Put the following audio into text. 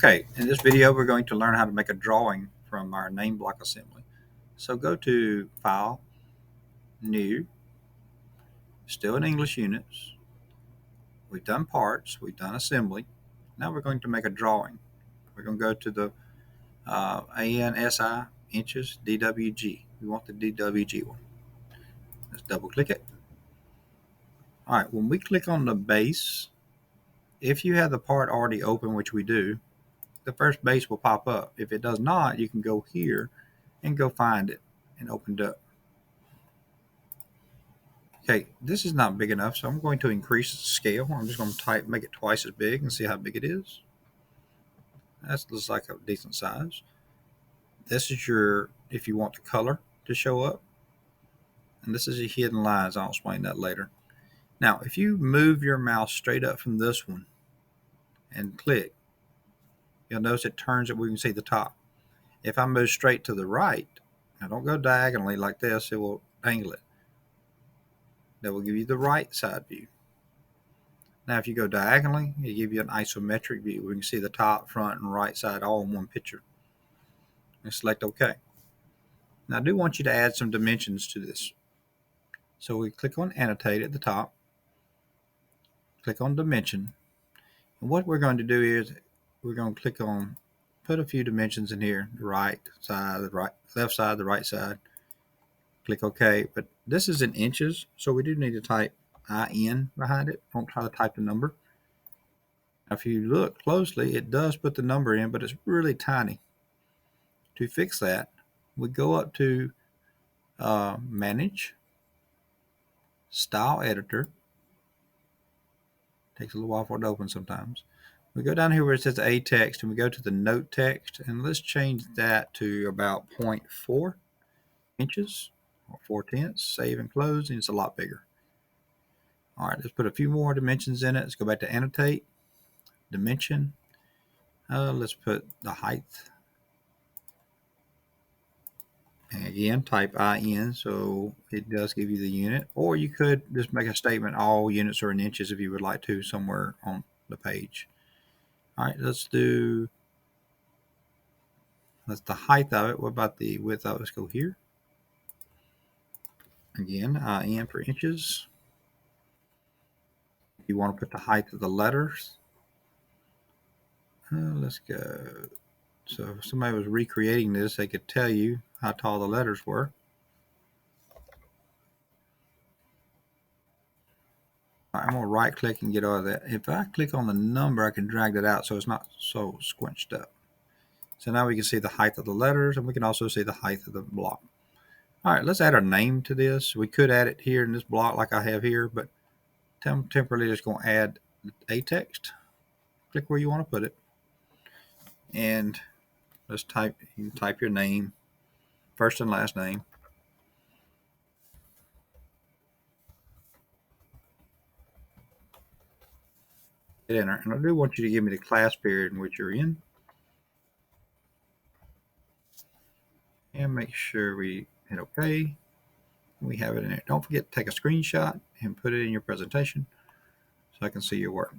Okay, in this video we're going to learn how to make a drawing from our name block assembly. So go to File, New, still in English units. We've done parts, we've done assembly. Now we're going to make a drawing. We're going to go to the ANSI, inches, DWG. We want the DWG one. Let's double click it. All right, when we click on the base, if you have the part already open, which we do, the first base will pop up. If it does not, you can go here and go find it and open it up. Okay, this is not big enough, so I'm going to increase the scale. I'm just going to make it twice as big and see how big it is. That looks like a decent size. This is if you want the color to show up. And this is your hidden lines. I'll explain that later. Now, if you move your mouse straight up from this one and click, you'll notice it turns it where you can see the top. If I move straight to the right, now don't go diagonally like this, it will angle it. That will give you the right side view. Now, if you go diagonally, it gives you an isometric view. We can see the top, front, and right side all in one picture. And select OK. Now, I do want you to add some dimensions to this. So we click on Annotate at the top. Click on Dimension. And what we're going to do is we're going to click on put a few dimensions in here. The right side, the left side, the right side. Click OK. But this is in inches, so we do need to type IN behind it. Don't try to type the number. Now, if you look closely, it does put the number in, but it's really tiny. To fix that, we go up to Manage, Style Editor. Takes a little while for it to open sometimes. We go down here where it says A text, and we go to the note text, and let's change that to about 0.4 inches or 4/10. Save and close, and it's a lot bigger. All right, let's put a few more dimensions in it. Let's go back to Annotate, Dimension. Let's put the height. And again, type IN, so it does give you the unit. Or you could just make a statement, all units are in inches if you would like to, somewhere on the page. All right, that's the height of it. What about the width of it? Let's go here. Again, IN for inches. If you want to put the height of the letters, let's go. So if somebody was recreating this, they could tell you how tall the letters were. I'm going to right click and get out of that. If I click on the number, I can drag that out so it's not so squinched up. So now we can see the height of the letters, and we can also see the height of the block. All right, let's add our name to this. We could add it here in this block like I have here, but I'm temporarily just going to add a text. Click where you want to put it. And let's you can type your name, first and last name. Hit enter. And I do want you to give me the class period in which you're in. And make sure we hit OK. We have it in there. Don't forget to take a screenshot and put it in your presentation so I can see your work.